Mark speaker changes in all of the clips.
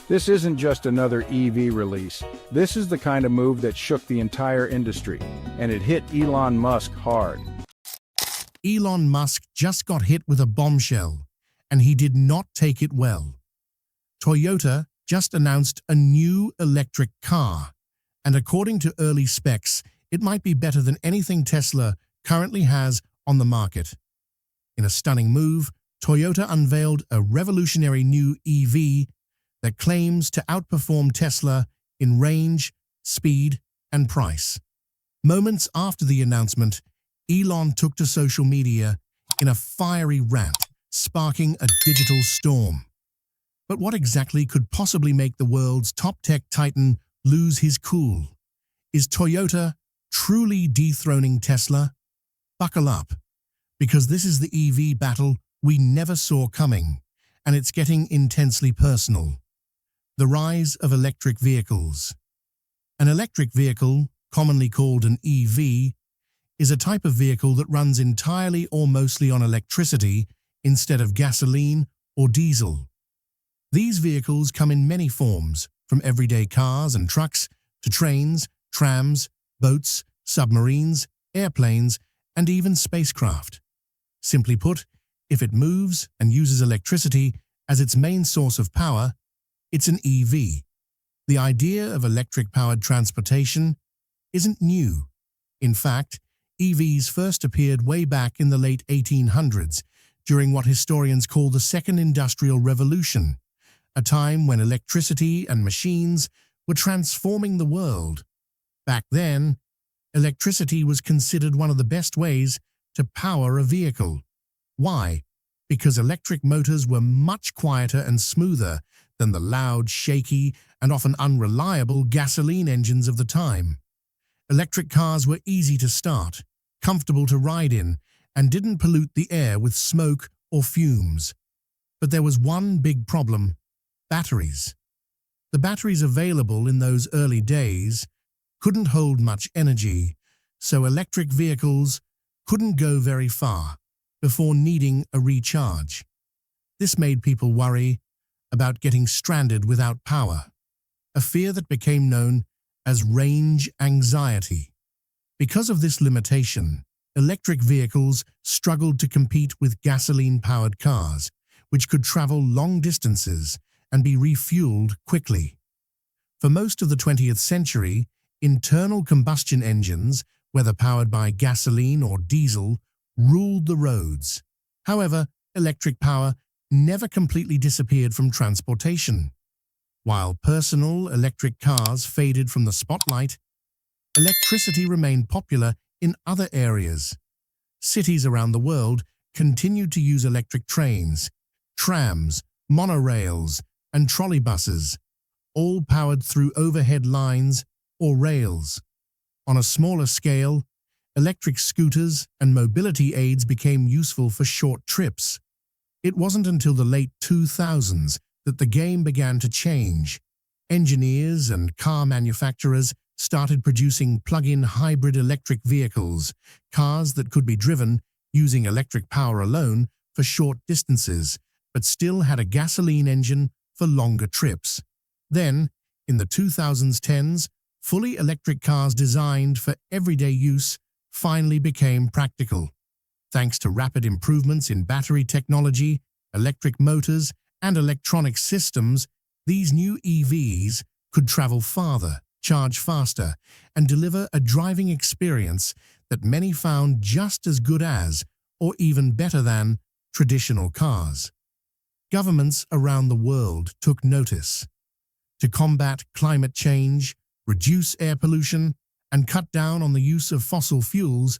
Speaker 1: This isn't just another EV release. This is the kind of move that shook the entire industry, and it hit Elon Musk hard.
Speaker 2: Elon Musk just got hit with a bombshell, and he did not take it well. Toyota just announced a new electric car, and according to early specs, it might be better than anything Tesla currently has on the market. In a stunning move, Toyota unveiled a revolutionary new EV that claims to outperform Tesla in range, speed, and price. Moments after the announcement, Elon took to social media in a fiery rant, sparking a digital storm. But what exactly could possibly make the world's top tech titan lose his cool? Is Toyota truly dethroning Tesla? Buckle up, because this is the EV battle we never saw coming, and it's getting intensely personal. The rise of electric vehicles. An electric vehicle, commonly called an EV, is a type of vehicle that runs entirely or mostly on electricity instead of gasoline or diesel. These vehicles come in many forms, from everyday cars and trucks to trains, trams, boats, submarines, airplanes, and even spacecraft. Simply put, if it moves and uses electricity as its main source of power, it's an EV. The idea of electric-powered transportation isn't new. In fact, EVs first appeared way back in the late 1800s, during what historians call the Second Industrial Revolution, a time when electricity and machines were transforming the world. Back then, electricity was considered one of the best ways to power a vehicle. Why? Because electric motors were much quieter and smoother than the loud, shaky, and often unreliable gasoline engines of the time. Electric cars were easy to start, comfortable to ride in, and didn't pollute the air with smoke or fumes. But there was one big problem: batteries. The batteries available in those early days couldn't hold much energy, so electric vehicles couldn't go very far before needing a recharge. This made people worry about getting stranded without power, a fear that became known as range anxiety. Because of this limitation, electric vehicles struggled to compete with gasoline-powered cars, which could travel long distances and be refueled quickly. For most of the 20th century, internal combustion engines, whether powered by gasoline or diesel, ruled the roads. However, electric power never completely disappeared from transportation. While personal electric cars faded from the spotlight, electricity remained popular in other areas. Cities around the world continued to use electric trains, trams, monorails, and trolleybuses, all powered through overhead lines or rails. On a smaller scale, electric scooters and mobility aids became useful for short trips. It wasn't until the late 2000s that the game began to change. Engineers and car manufacturers started producing plug-in hybrid electric vehicles, cars that could be driven using electric power alone for short distances, but still had a gasoline engine for longer trips. Then, in the 2010s, fully electric cars designed for everyday use finally became practical. Thanks to rapid improvements in battery technology, electric motors, and electronic systems, these new EVs could travel farther, charge faster, and deliver a driving experience that many found just as good as, or even better than, traditional cars. Governments around the world took notice. To combat climate change, reduce air pollution, and cut down on the use of fossil fuels,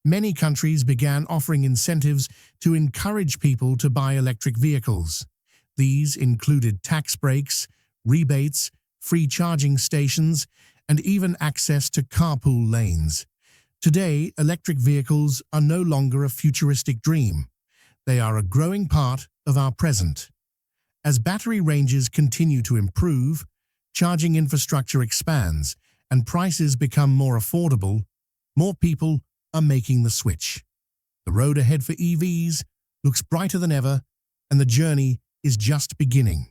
Speaker 2: many countries began offering incentives to encourage people to buy electric vehicles. These included tax breaks, rebates, free charging stations, and even access to carpool lanes. Today, electric vehicles are no longer a futuristic dream. They are a growing part of our present. As battery ranges continue to improve, charging infrastructure expands, and prices become more affordable, more people are making the switch. The road ahead for EVs looks brighter than ever, and the journey is just beginning.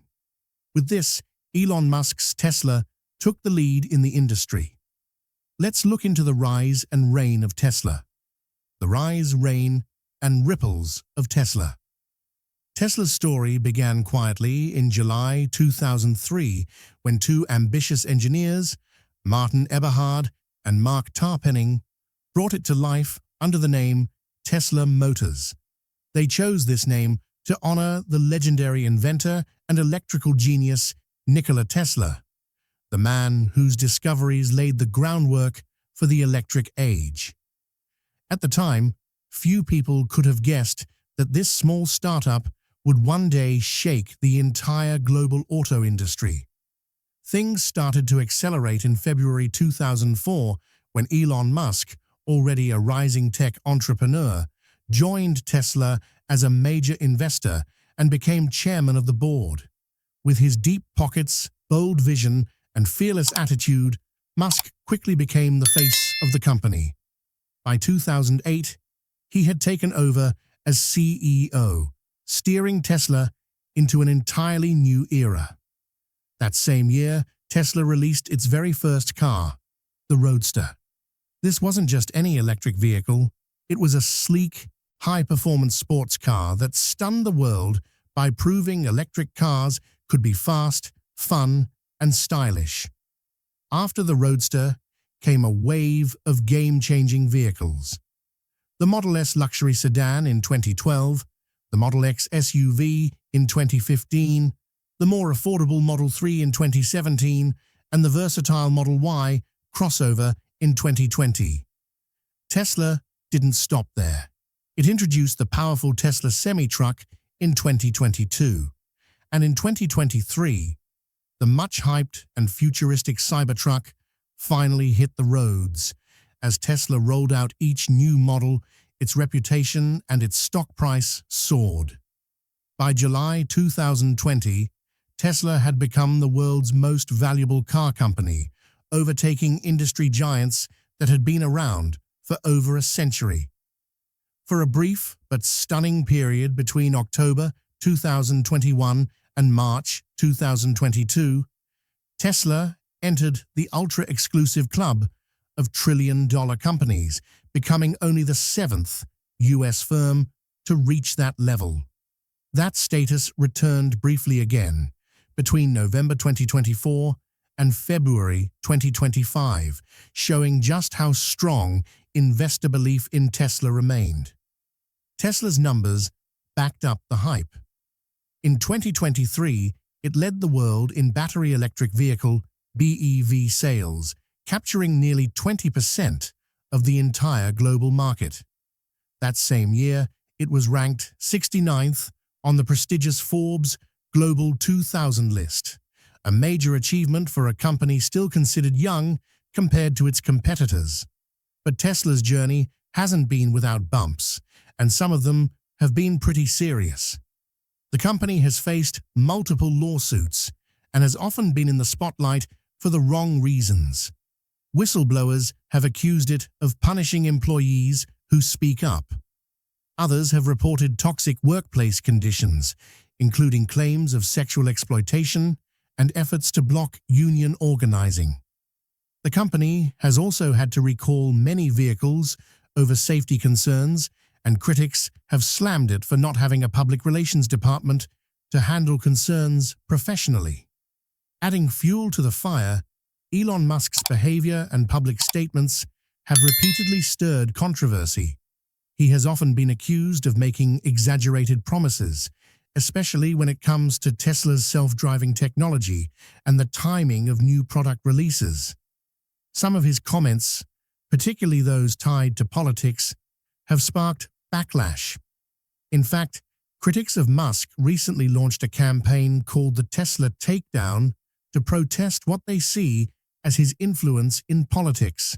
Speaker 2: With this Elon Musk's Tesla took the lead in the industry. Let's look into the rise and reign of Tesla. The rise, reign, and ripples of Tesla. Tesla's story began quietly in July 2003 when two ambitious engineers, Martin Eberhard and Mark Tarpenning, brought it to life under the name Tesla Motors. They chose this name to honor the legendary inventor and electrical genius Nikola Tesla, the man whose discoveries laid the groundwork for the electric age. At the time, few people could have guessed that this small startup would one day shake the entire global auto industry. Things started to accelerate in February 2004 when Elon Musk, already a rising tech entrepreneur, joined Tesla as a major investor and became chairman of the board. With his deep pockets, bold vision, and fearless attitude, Musk quickly became the face of the company. By 2008, he had taken over as CEO, steering Tesla into an entirely new era. That same year, Tesla released its very first car, the Roadster. This wasn't just any electric vehicle, it was a sleek, high-performance sports car that stunned the world by proving electric cars could be fast, fun, and stylish. After the Roadster came a wave of game-changing vehicles. The Model S luxury sedan in 2012, the Model X SUV in 2015, the more affordable Model 3 in 2017, and the versatile Model Y crossover in 2020. Tesla didn't stop there. It introduced the powerful Tesla semi-truck in 2022. And in 2023, the much-hyped and futuristic Cybertruck finally hit the roads. As Tesla rolled out each new model, its reputation and its stock price soared. By July 2020, Tesla had become the world's most valuable car company, overtaking industry giants that had been around for over a century. For a brief but stunning period between October 2021 and March 2022, Tesla entered the ultra-exclusive club of trillion-dollar companies, becoming only the seventh US firm to reach that level. That status returned briefly again between November 2024 and February 2025, showing just how strong investor belief in Tesla remained. Tesla's numbers backed up the hype. In 2023, it led the world in battery electric vehicle (BEV) sales, capturing nearly 20% of the entire global market. That same year, it was ranked 69th on the prestigious Forbes Global 2000 list, a major achievement for a company still considered young compared to its competitors. But Tesla's journey hasn't been without bumps, and some of them have been pretty serious. The company has faced multiple lawsuits and has often been in the spotlight for the wrong reasons. Whistleblowers have accused it of punishing employees who speak up. Others have reported toxic workplace conditions, including claims of sexual exploitation and efforts to block union organizing. The company has also had to recall many vehicles over safety concerns, and critics have slammed it for not having a public relations department to handle concerns professionally. Adding fuel to the fire, Elon Musk's behavior and public statements have repeatedly stirred controversy. He has often been accused of making exaggerated promises, especially when it comes to Tesla's self-driving technology and the timing of new product releases. Some of his comments, particularly those tied to politics, have sparked backlash. In fact, critics of Musk recently launched a campaign called the Tesla Takedown to protest what they see as his influence in politics,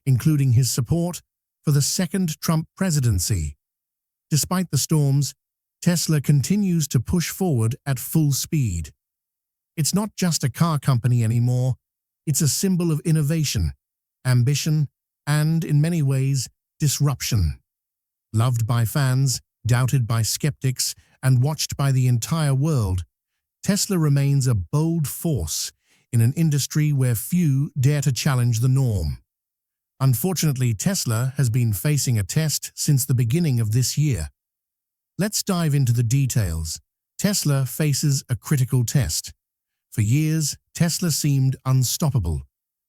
Speaker 2: including his support for the second Trump presidency. Despite the storms, Tesla continues to push forward at full speed. It's not just a car company anymore, it's a symbol of innovation, ambition, and, in many ways, disruption. Loved by fans, doubted by skeptics, and watched by the entire world, Tesla remains a bold force in an industry where few dare to challenge the norm. Unfortunately, Tesla has been facing a test since the beginning of this year. Let's dive into the details. Tesla faces a critical test. For years, Tesla seemed unstoppable,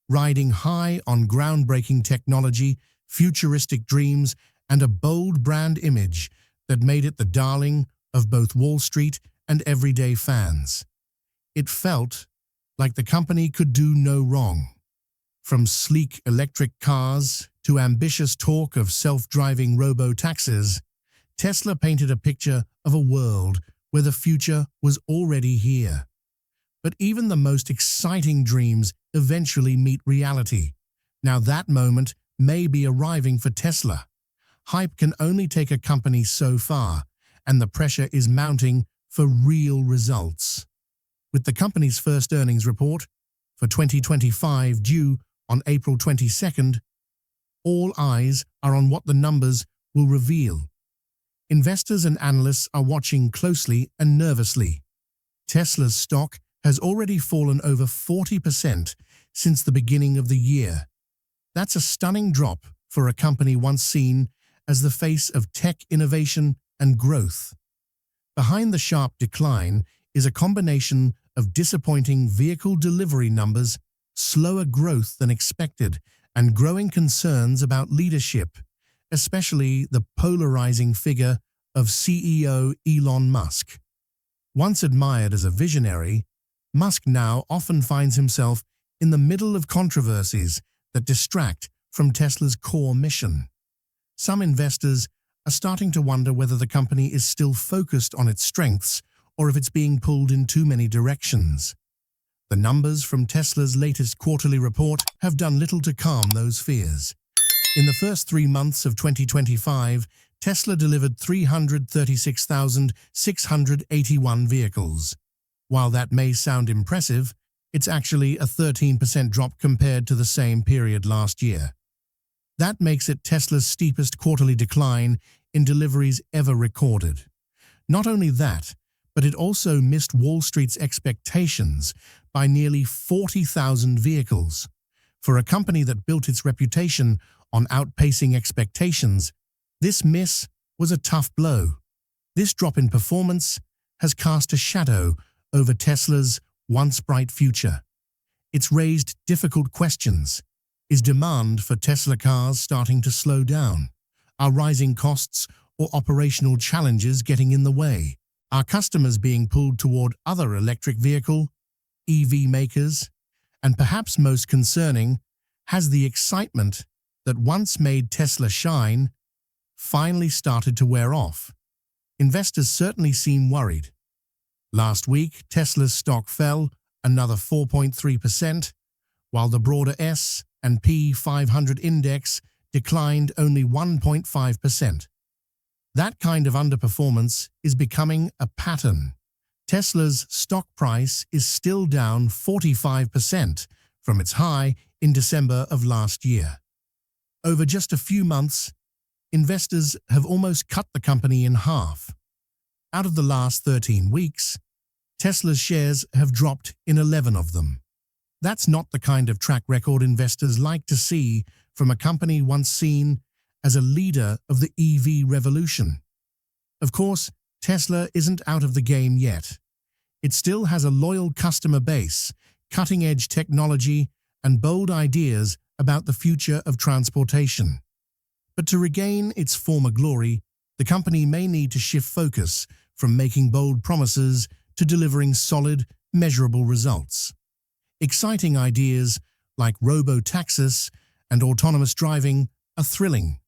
Speaker 2: riding high on groundbreaking technology, futuristic dreams, and a bold brand image that made it the darling of both Wall Street and everyday fans. It felt like the company could do no wrong. From sleek electric cars to ambitious talk of self-driving robo-taxis, Tesla painted a picture of a world where the future was already here. But even the most exciting dreams eventually meet reality. Now that moment may be arriving for Tesla. Hype can only take a company so far, and the pressure is mounting for real results. With the company's first earnings report for 2025 due on April 22nd, all eyes are on what the numbers will reveal. Investors and analysts are watching closely and nervously. Tesla's stock has already fallen over 40% since the beginning of the year. That's a stunning drop for a company once seen as the face of tech innovation and growth. Behind the sharp decline is a combination of disappointing vehicle delivery numbers, slower growth than expected, and growing concerns about leadership, especially the polarizing figure of CEO Elon Musk. Once admired as a visionary, Musk now often finds himself in the middle of controversies that distract from Tesla's core mission. Some investors are starting to wonder whether the company is still focused on its strengths or if it's being pulled in too many directions. The numbers from Tesla's latest quarterly report have done little to calm those fears. In the first 3 months of 2025, Tesla delivered 336,681 vehicles. While that may sound impressive, it's actually a 13% drop compared to the same period last year. That makes it Tesla's steepest quarterly decline in deliveries ever recorded. Not only that, but it also missed Wall Street's expectations by nearly 40,000 vehicles. For a company that built its reputation on outpacing expectations, this miss was a tough blow. This drop in performance has cast a shadow over Tesla's once bright future. It's raised difficult questions. Is demand for Tesla cars starting to slow down? Are rising costs or operational challenges getting in the way? Are customers being pulled toward other electric vehicle, EV makers? And perhaps most concerning, has the excitement that once made Tesla shine finally started to wear off? Investors certainly seem worried. Last week, Tesla's stock fell another 4.3%, while the broader S&P 500 index declined only 1.5%. That kind of underperformance is becoming a pattern. Tesla's stock price is still down 45% from its high in December of last year. Over just a few months, investors have almost cut the company in half. Out of the last 13 weeks, Tesla's shares have dropped in 11 of them. That's not the kind of track record investors like to see from a company once seen as a leader of the EV revolution. Of course, Tesla isn't out of the game yet. It still has a loyal customer base, cutting-edge technology, and bold ideas about the future of transportation. But to regain its former glory, the company may need to shift focus from making bold promises to delivering solid, measurable results. Exciting ideas like robo-taxis and autonomous driving are thrilling,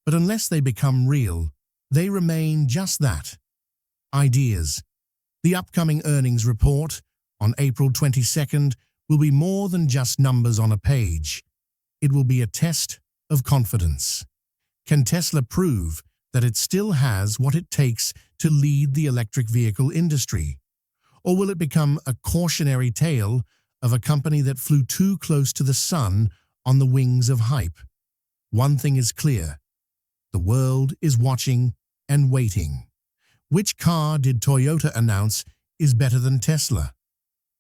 Speaker 2: but unless they become real, they remain just that, ideas. The upcoming earnings report on April 22nd will be more than just numbers on a page. It will be a test of confidence. Can Tesla prove that it still has what it takes to lead the electric vehicle industry? Or will it become a cautionary tale of a company that flew too close to the sun on the wings of hype? One thing is clear. The world is watching and waiting. Which car did Toyota announce is better than Tesla?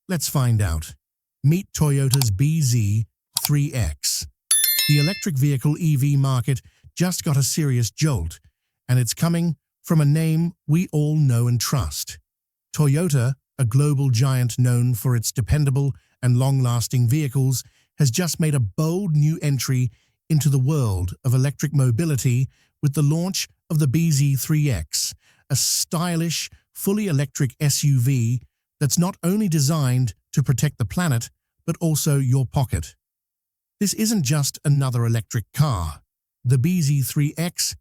Speaker 2: Let's find out. Meet Toyota's BZ3X. The electric vehicle EV market just got a serious jolt, and it's coming from a name we all know and trust. Toyota, a global giant known for its dependable and long-lasting vehicles, has just made a bold new entry into the world of electric mobility with the launch of the BZ3X, a stylish, fully electric SUV that's not only designed to protect the planet, but also your pocket. This isn't just another electric car. The BZ3X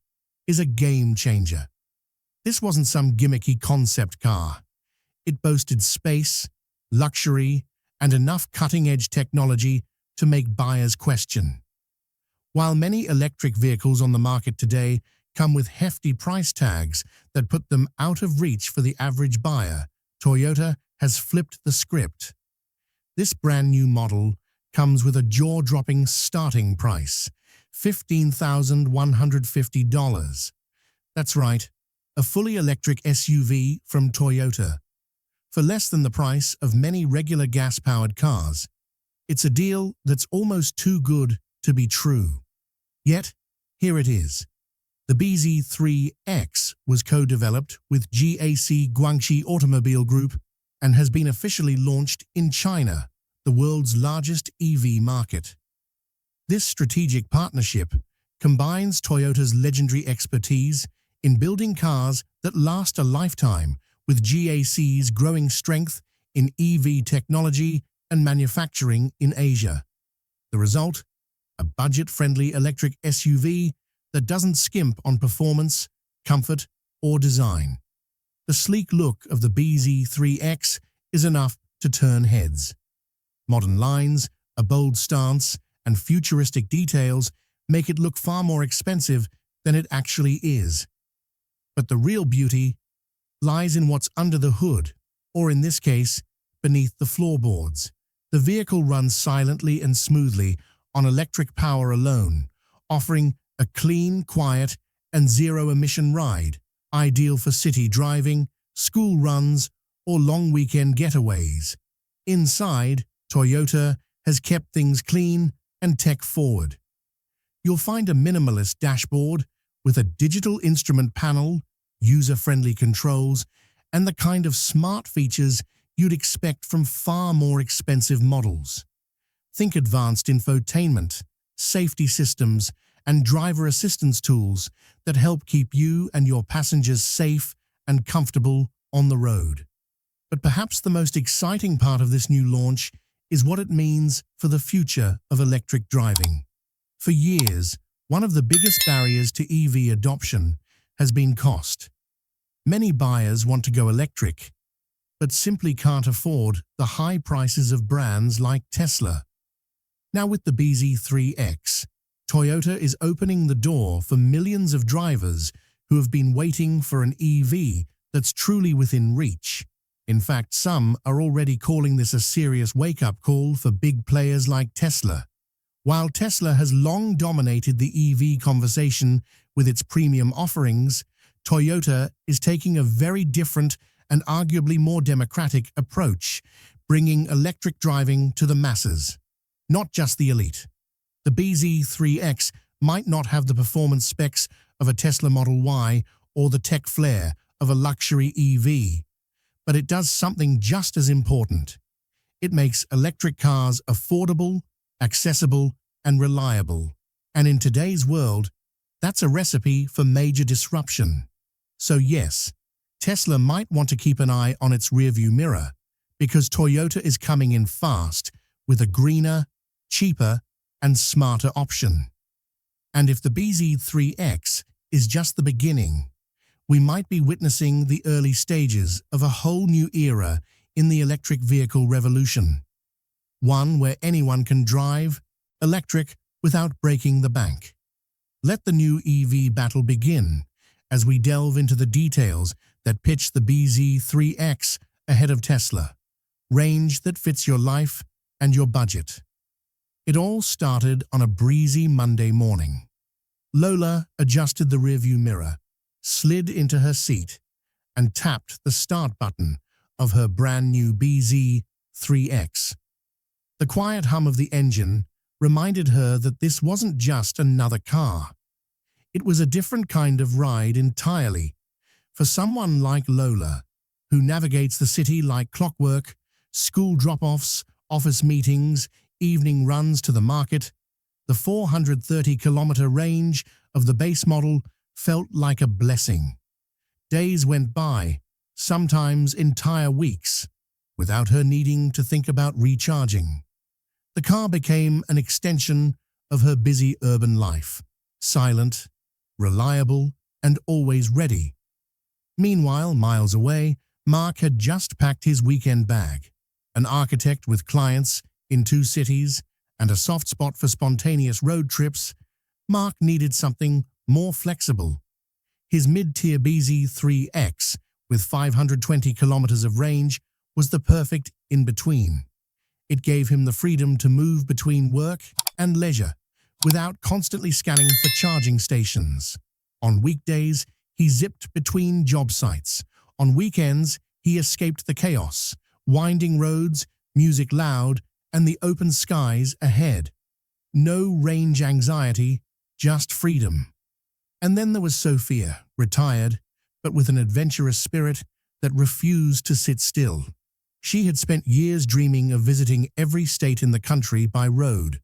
Speaker 2: is a game changer. This wasn't some gimmicky concept car. It boasted space, luxury, and enough cutting-edge technology to make buyers question. While many electric vehicles on the market today come with hefty price tags that put them out of reach for the average buyer, Toyota has flipped the script. This brand new model comes with a jaw-dropping starting price, $15,150. That's right, a fully electric SUV from Toyota. For less than the price of many regular gas-powered cars. It's a deal that's almost too good to be true. Yet, here it is. The BZ3X was co-developed with GAC Guangxi Automobile Group and has been officially launched in China, the world's largest EV market. This strategic partnership combines Toyota's legendary expertise in building cars that last a lifetime with GAC's growing strength in EV technology and manufacturing in Asia. The result? A budget-friendly electric SUV that doesn't skimp on performance, comfort, or design. The sleek look of the BZ3X is enough to turn heads. Modern lines, a bold stance, and futuristic details make it look far more expensive than it actually is. But the real beauty lies in what's under the hood, or in this case, beneath the floorboards. The vehicle runs silently and smoothly on electric power alone, offering a clean, quiet, and zero-emission ride, ideal for city driving, school runs, or long weekend getaways. Inside, Toyota has kept things clean and tech-forward. You'll find a minimalist dashboard with a digital instrument panel, user-friendly controls, and the kind of smart features you'd expect from far more expensive models. Think advanced infotainment, safety systems, and driver assistance tools that help keep you and your passengers safe and comfortable on the road. But perhaps the most exciting part of this new launch is what it means for the future of electric driving. For years, one of the biggest barriers to EV adoption has been cost. Many buyers want to go electric, but simply can't afford the high prices of brands like Tesla. Now with the BZ3X, Toyota is opening the door for millions of drivers who have been waiting for an EV that's truly within reach. In fact, some are already calling this a serious wake-up call for big players like Tesla. While Tesla has long dominated the EV conversation with its premium offerings, Toyota is taking a very different and arguably more democratic approach, bringing electric driving to the masses, not just the elite. The BZ3X might not have the performance specs of a Tesla Model Y or the tech flair of a luxury EV, but it does something just as important. It makes electric cars affordable, accessible, and reliable. And in today's world, that's a recipe for major disruption. So yes, Tesla might want to keep an eye on its rearview mirror, because Toyota is coming in fast with a greener, cheaper, and smarter option. And if the BZ3X is just the beginning, we might be witnessing the early stages of a whole new era in the electric vehicle revolution. One where anyone can drive electric without breaking the bank. Let the new EV battle begin as we delve into the details that pitch the BZ3X ahead of Tesla. Range that fits your life and your budget. It all started on a breezy Monday morning. Lola adjusted the rearview mirror, slid into her seat, and tapped the start button of her brand new BZ3X. The quiet hum of the engine reminded her that this wasn't just another car. It was a different kind of ride entirely. For someone like Lola, who navigates the city like clockwork, school drop-offs, office meetings, evening runs to the market, the 430-kilometer range of the base model felt like a blessing. Days went by, sometimes entire weeks, without her needing to think about recharging. The car became an extension of her busy urban life, silent, reliable, and always ready. Meanwhile, miles away, Mark had just packed his weekend bag. An architect with clients in 2 cities and a soft spot for spontaneous road trips, Mark needed something more flexible. His mid-tier BZ3X with 520 kilometers of range was the perfect in-between. It gave him the freedom to move between work and leisure without constantly scanning for charging stations. On weekdays, he zipped between job sites. On weekends, he escaped the chaos, winding roads, music loud, and the open skies ahead. No range anxiety, just freedom. And then there was Sophia, retired, but with an adventurous spirit that refused to sit still. She had spent years dreaming of visiting every state in the country by road.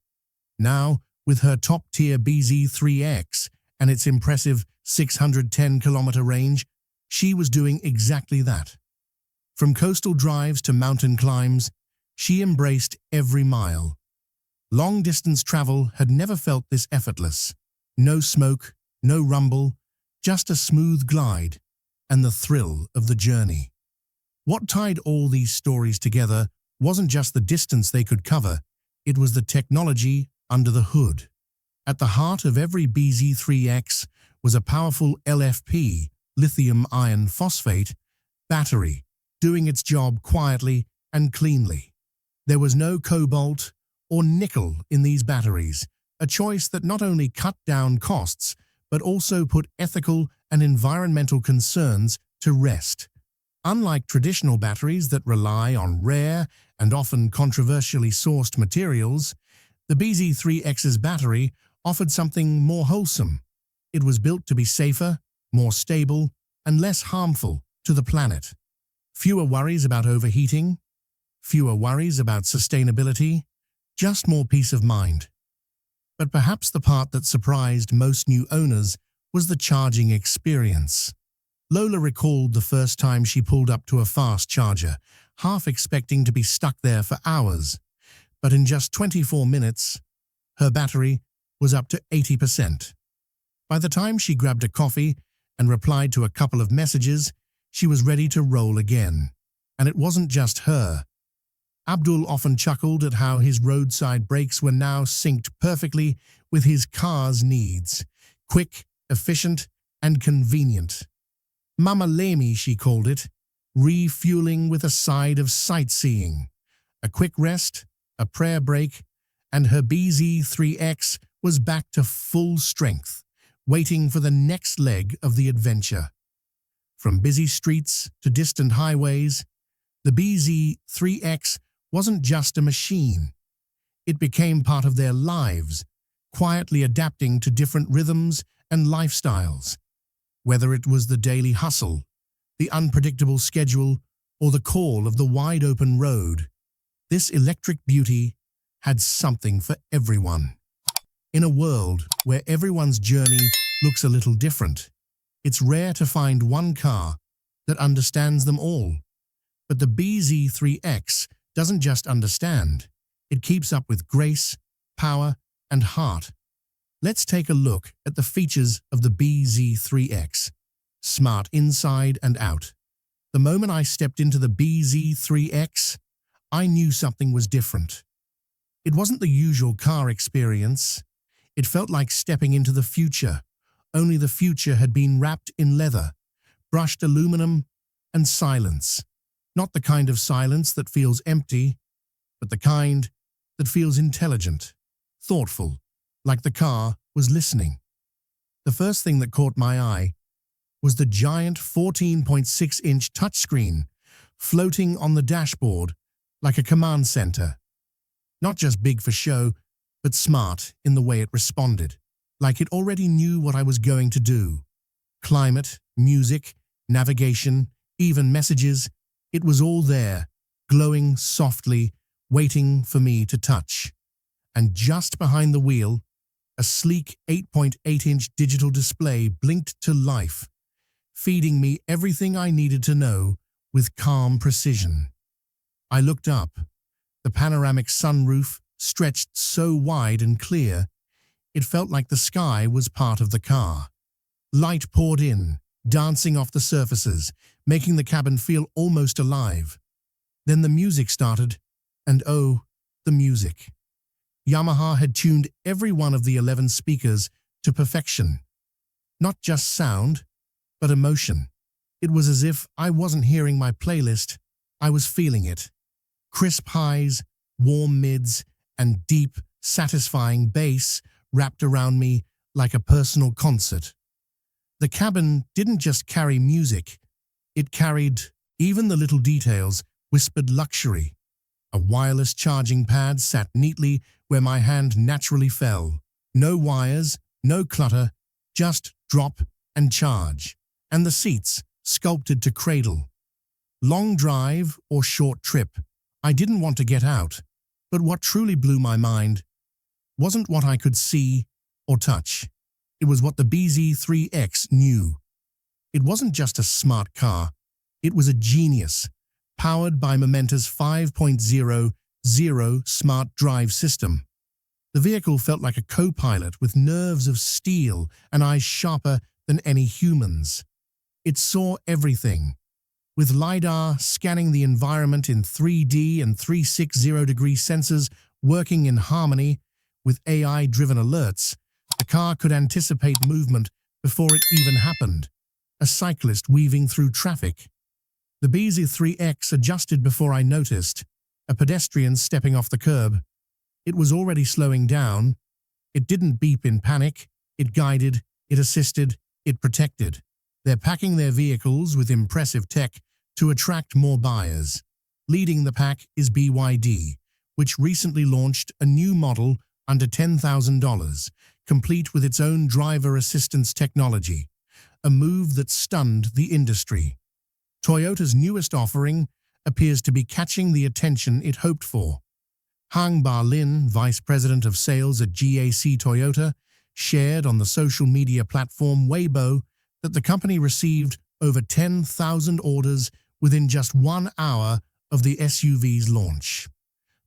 Speaker 2: Now, with her top-tier BZ3X and its impressive 610-kilometer range, she was doing exactly that. From coastal drives to mountain climbs, she embraced every mile. Long-distance travel had never felt this effortless. No smoke, no rumble, just a smooth glide and the thrill of the journey. What tied all these stories together wasn't just the distance they could cover, it was the technology under the hood. At the heart of every BZ3X was a powerful LFP, lithium iron phosphate, battery, doing its job quietly and cleanly. There was no cobalt or nickel in these batteries, a choice that not only cut down costs, but also put ethical and environmental concerns to rest. Unlike traditional batteries that rely on rare and often controversially sourced materials, the BZ3X's battery offered something more wholesome. It was built to be safer, more stable, and less harmful to the planet. Fewer worries about overheating, fewer worries about sustainability, just more peace of mind. But perhaps the part that surprised most new owners was the charging experience. Lola recalled the first time she pulled up to a fast charger, half expecting to be stuck there for hours. But in just 24 minutes, her battery was up to 80%. By the time she grabbed a coffee and replied to a couple of messages, she was ready to roll again. And it wasn't just her. Abdul often chuckled at how his roadside brakes were now synced perfectly with his car's needs. Quick, efficient, and convenient. Mama Lemi, she called it, refueling with a side of sightseeing. A quick rest, a prayer break, and her BZ3X was back to full strength, waiting for the next leg of the adventure. From busy streets to distant highways, the BZ3X wasn't just a machine. It became part of their lives, quietly adapting to different rhythms and lifestyles. Whether it was the daily hustle, the unpredictable schedule, or the call of the wide-open road, this electric beauty had something for everyone. In a world where everyone's journey looks a little different, it's rare to find one car that understands them all. But the BZ3X doesn't just understand, it keeps up with grace, power, and heart. Let's take a look at the features of the BZ3X. Smart inside and out. The moment I stepped into the BZ3X, I knew something was different. It wasn't the usual car experience. It felt like stepping into the future, only the future had been wrapped in leather, brushed aluminum, and silence. Not the kind of silence that feels empty, but the kind that feels intelligent, thoughtful, like the car was listening. The first thing that caught my eye was the giant 14.6-inch touchscreen, floating on the dashboard like a command center. Not just big for show, but smart in the way it responded, like it already knew what I was going to do. Climate, music, navigation, even messages, it was all there, glowing softly, waiting for me to touch. And just behind the wheel, a sleek 8.8-inch digital display blinked to life, feeding me everything I needed to know with calm precision. I looked up. The panoramic sunroof stretched so wide and clear, it felt like the sky was part of the car. Light poured in, dancing off the surfaces, making the cabin feel almost alive. Then the music started, and oh, the music. Yamaha had tuned every one of the 11 speakers to perfection. Not just sound, but emotion. It was as if I wasn't hearing my playlist, I was feeling it. Crisp highs, warm mids, and deep, satisfying bass wrapped around me like a personal concert. The cabin didn't just carry music, it carried, even the little details, whispered luxury. A wireless charging pad sat neatly where my hand naturally fell. No wires, no clutter, just drop and charge. And the seats, sculpted to cradle. Long drive or short trip, I didn't want to get out. But what truly blew my mind wasn't what I could see or touch. It was what the BZ3X knew. It wasn't just a smart car, it was a genius, powered by Momenta's 5.0 smart drive system. The vehicle felt like a co-pilot with nerves of steel and eyes sharper than any humans. It saw everything. With LiDAR scanning the environment in 3D and 360-degree sensors working in harmony with AI-driven alerts, the car could anticipate movement before it even happened. A cyclist weaving through traffic. The BZ3X adjusted before I noticed. A pedestrian stepping off the curb. It was already slowing down. It didn't beep in panic. It guided, it assisted, it protected. They're packing their vehicles with impressive tech to attract more buyers. Leading the pack is BYD, which recently launched a new model under $10,000, complete with its own driver assistance technology, a move that stunned the industry. Toyota's newest offering appears to be catching the attention it hoped for. Hang Ba-lin, vice president of sales at GAC Toyota, shared on the social media platform Weibo that the company received over 10,000 orders within just 1 hour of the SUV's launch.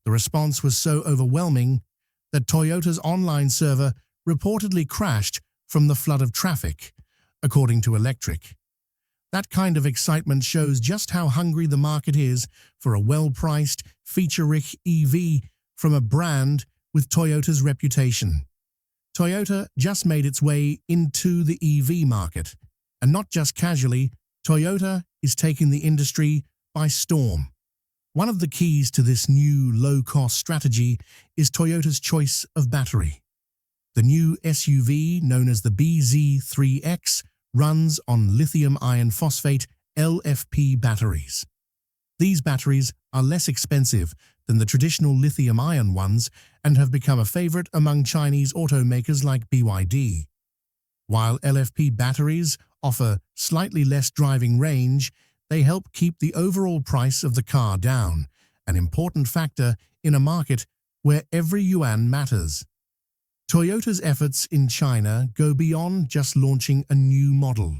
Speaker 2: The response was so overwhelming that Toyota's online server reportedly crashed from the flood of traffic, according to Electric. That kind of excitement shows just how hungry the market is for a well-priced, feature-rich EV from a brand with Toyota's reputation. Toyota just made its way into the EV market, and not just casually, Toyota is taking the industry by storm. One of the keys to this new low-cost strategy is Toyota's choice of battery. The new SUV, known as the BZ3X, runs on lithium iron phosphate LFP batteries. These batteries are less expensive than the traditional lithium-ion ones and have become a favorite among Chinese automakers like BYD. While LFP batteries offer slightly less driving range, they help keep the overall price of the car down, an important factor in a market where every yuan matters. Toyota's efforts in China go beyond just launching a new model.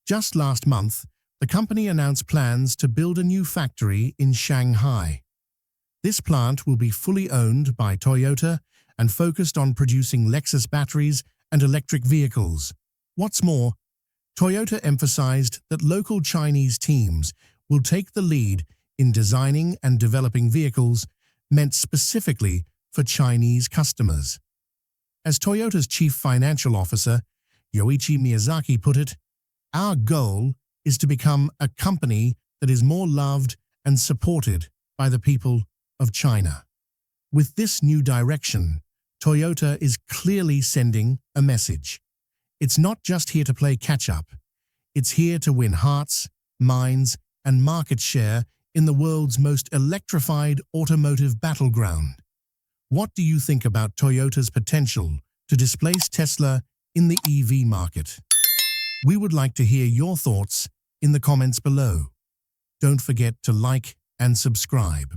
Speaker 2: Just last month, the company announced plans to build a new factory in Shanghai. This plant will be fully owned by Toyota and focused on producing Lexus batteries and electric vehicles. What's more, Toyota emphasized that local Chinese teams will take the lead in designing and developing vehicles meant specifically for Chinese customers. As Toyota's chief financial officer, Yoichi Miyazaki, put it, "Our goal is to become a company that is more loved and supported by the people of China." With this new direction, Toyota is clearly sending a message. It's not just here to play catch-up. It's here to win hearts, minds, and market share in the world's most electrified automotive battleground. What do you think about Toyota's potential to displace Tesla in the EV market? We would like to hear your thoughts in the comments below. Don't forget to like and subscribe.